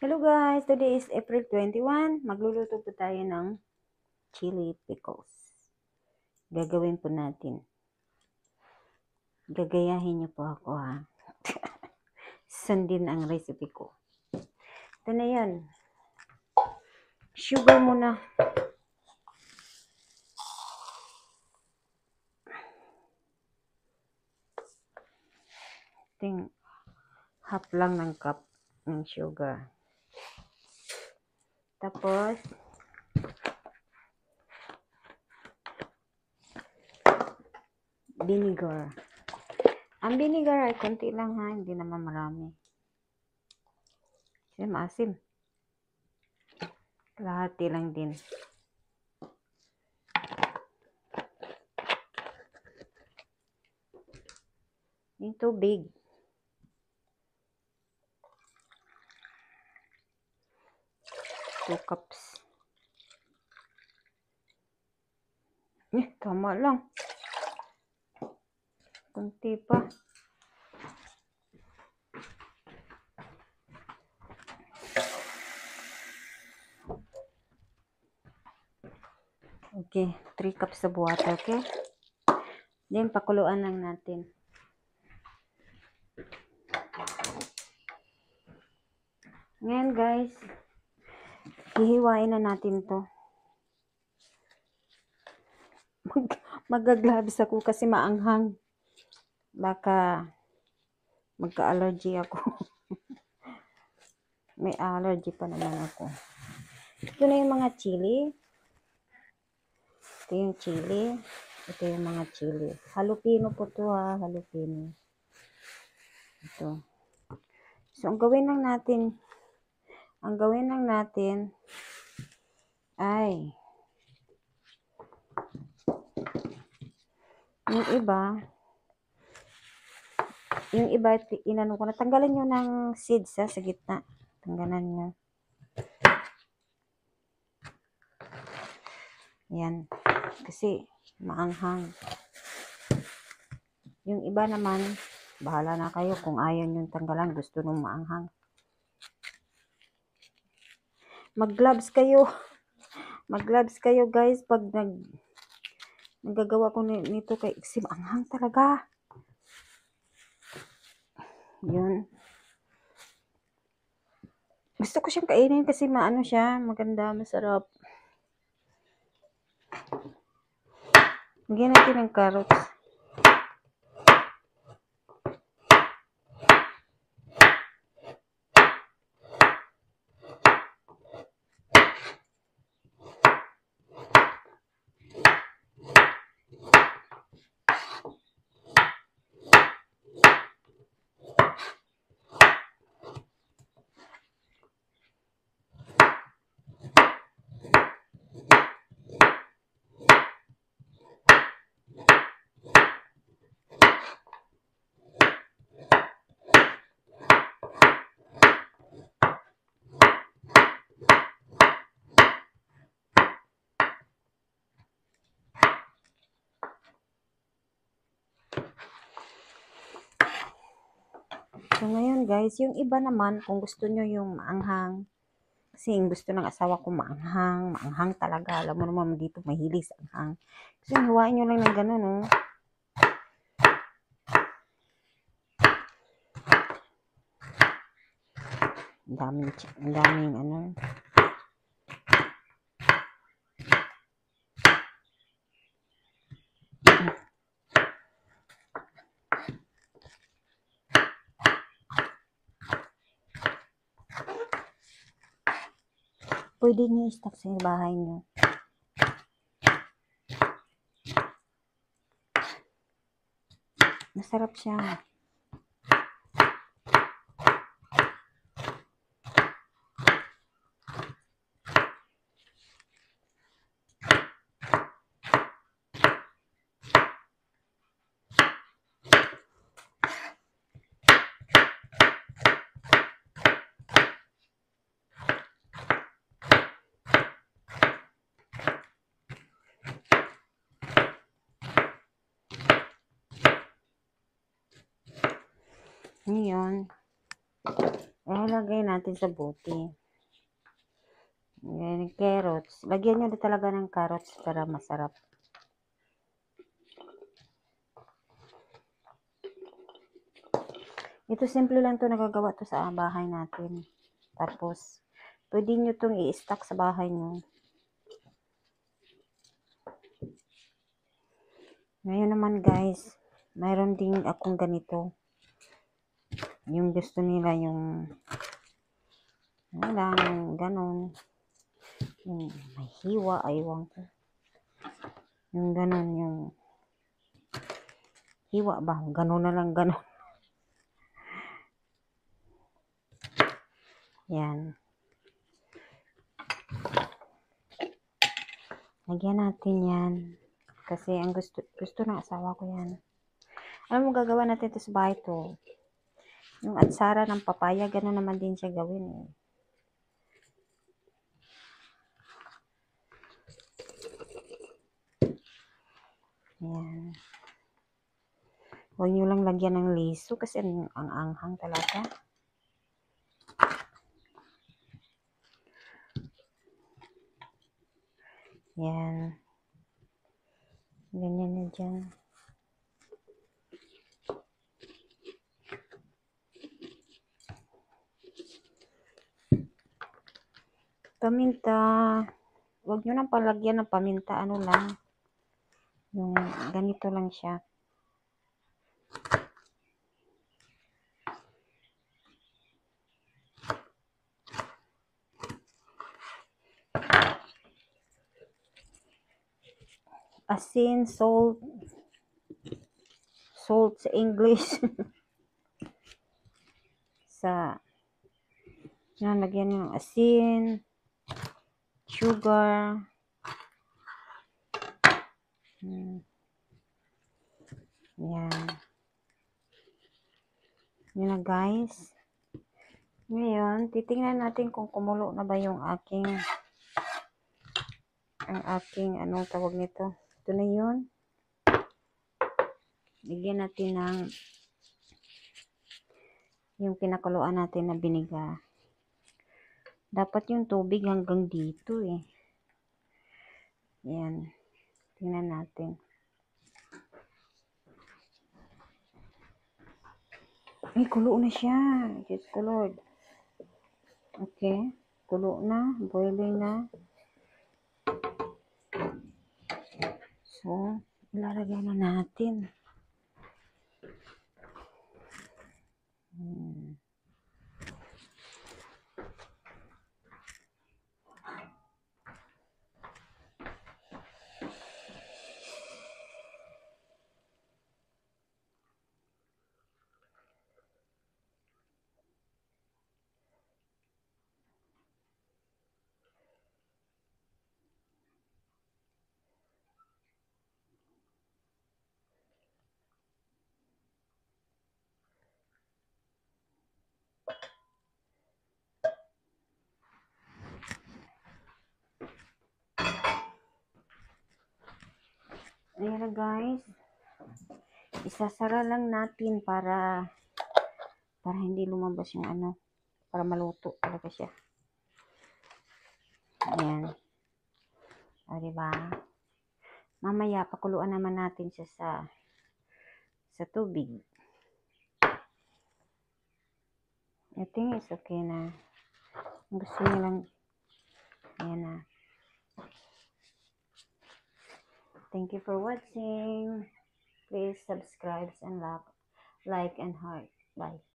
Hello guys, today is April 21. Magluluto po tayo ng chili pickles. Gagawin po natin. Gagayahin niyo po ako ha. Sundin ang recipe ko. Ito na yan. Sugar muna. Ting half lang ng cup ng sugar. Tapos vinegar. Ang vinegar ay konti lang ha, hindi naman marami. Kasi maasim. Kalahati lang din. Yung tubig. Two cups. Tama lang. Kunti pa. Okay, 3 cups of water, okay? Then, pakuluan lang natin. Ngayon, guys, hihiwain na natin to. Mag-gloves ako kasi maanghang. Baka magka-allergy ako. May allergy pa naman ako. Ito na yung mga chili. Ito yung chili. Ito yung mga chili. Jalapeno po to ha. Jalapeno. Ito. So, ang gawin lang natin ay yung iba inano ko na. Tanggalan nyo ng seeds ha, sa gitna. Tanggalan nyo. Yan. Kasi maanghang. Yung iba naman, bahala na kayo kung ayaw nyo tanggalan. Gusto nung maanghang. Mag-gloves kayo. Mag-gloves kayo guys pag naggagawa ko nito kay kasi maanghang talaga. Yun. Gusto ko siyang kainin kasi maano siya, maganda, masarap. Lagyan natin ng carrots. So, ngayon guys, yung iba naman, kung gusto nyo yung maanghang, kasi yung gusto ng asawa ko maanghang talaga. Alam mo naman dito, mahilig sa anghang. Kasi hiwain nyo lang ng ganun, oh. Ang daming ano. Pwede nyo i-stock sa bahay nyo. Masarap siya. Ngayon, Ilagay natin sa bote. Yan, carrots. Lagyan nyo talaga ng carrots para masarap. Ito simple lang to, nagagawa to sa bahay natin. Tapos, pwede nyo tong i-stack sa bahay nyo. Ngayon naman guys, mayroon din akong ganito. Yung gusto nila yung ganon. Yung may hiwa, aywan ko. Yung ganon, yung hiwa ba? Ganon na lang, ganon. Yan. Lagyan natin yan. Kasi ang gusto ng asawa ko yan. Alam mo, gagawa natin ito sa bahay to. Yung atsara ng papaya, gano'n naman din siya gawin eh. Ayan. Huwag nyo lang lagyan ng liso kasi ang anghang talaga. Ayan. Ganyan na dyan. Paminta. Huwag nyo nang palagyan ng paminta. Ano lang. Yung ganito lang siya. Asin, salt. Salt sa English. Yan, lagyan nyo ng asin. Sugar. Yan. Yan na guys. Ngayon, titingnan natin kung kumulo na ba yung aking anong tawag nito. Ito na yun. Bigyan natin ng yung pinakuluan natin na biniga. Dapat yung tubig hanggang dito eh. Yan. Tingnan natin. Ay, kulo na siya. Diyos ko Lord. Okay. Kulo na. Boiling na. So, ilalagay na natin. Ayan na guys. Isasara lang natin para hindi lumabas yung para maluto talaga siya. Ayan. O, diba? Mamaya, pakuluan naman natin siya sa tubig. I think it's okay na. Gusto niya lang. Ayan na. Thank you for watching. Please subscribe and like and heart. Bye.